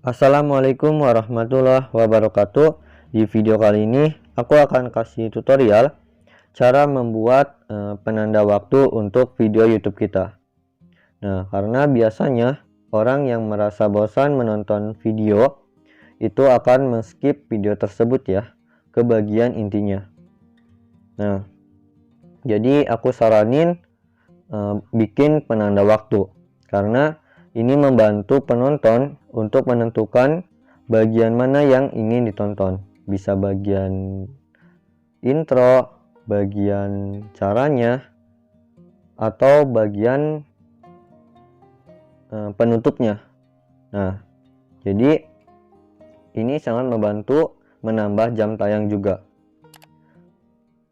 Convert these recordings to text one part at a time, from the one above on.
Assalamualaikum warahmatullahi wabarakatuh. Di video kali ini aku akan kasih tutorial cara membuat penanda waktu untuk video YouTube kita. Nah, karena biasanya orang yang merasa bosan menonton video itu akan men-skip video tersebut ya ke bagian intinya. Nah, jadi aku saranin bikin penanda waktu karena ini membantu penonton untuk menentukan bagian mana yang ingin ditonton. Bisa bagian intro, bagian caranya, atau bagian penutupnya. Nah, jadi ini sangat membantu menambah jam tayang juga.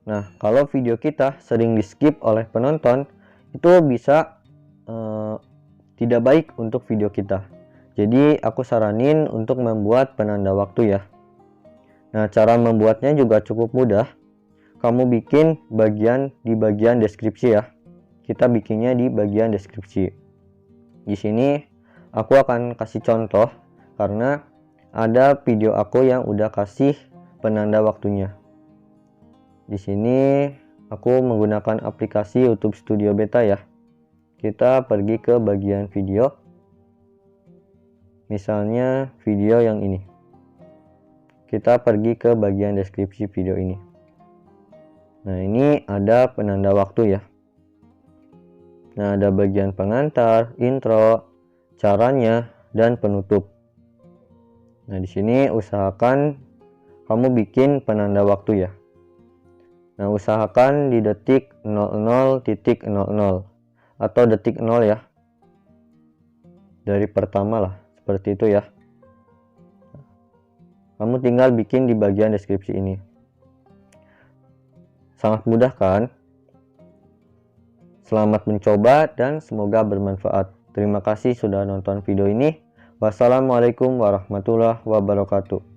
Nah, kalau video kita sering di-skip oleh penonton, itu bisa tidak baik untuk video kita. Jadi aku saranin untuk membuat penanda waktu ya. Nah, cara membuatnya juga cukup mudah. Kamu bikin di bagian deskripsi ya. Kita bikinnya di bagian deskripsi. Di sini aku akan kasih contoh karena ada video aku yang udah kasih penanda waktunya. Di sini aku menggunakan aplikasi YouTube Studio Beta ya. Kita pergi ke bagian video, misalnya video yang ini. Kita pergi ke bagian deskripsi video ini. Nah, ini ada penanda waktu ya. Nah, ada bagian pengantar, intro, caranya, dan penutup. Nah, di sini usahakan kamu bikin penanda waktu ya. Nah, usahakan di detik 00.00 atau detik 0 ya, dari pertama lah, seperti itu ya. Kamu tinggal bikin di bagian deskripsi ini. Sangat mudah kan? Selamat mencoba dan semoga bermanfaat. Terima kasih sudah nonton video ini. Wassalamualaikum warahmatullahi wabarakatuh.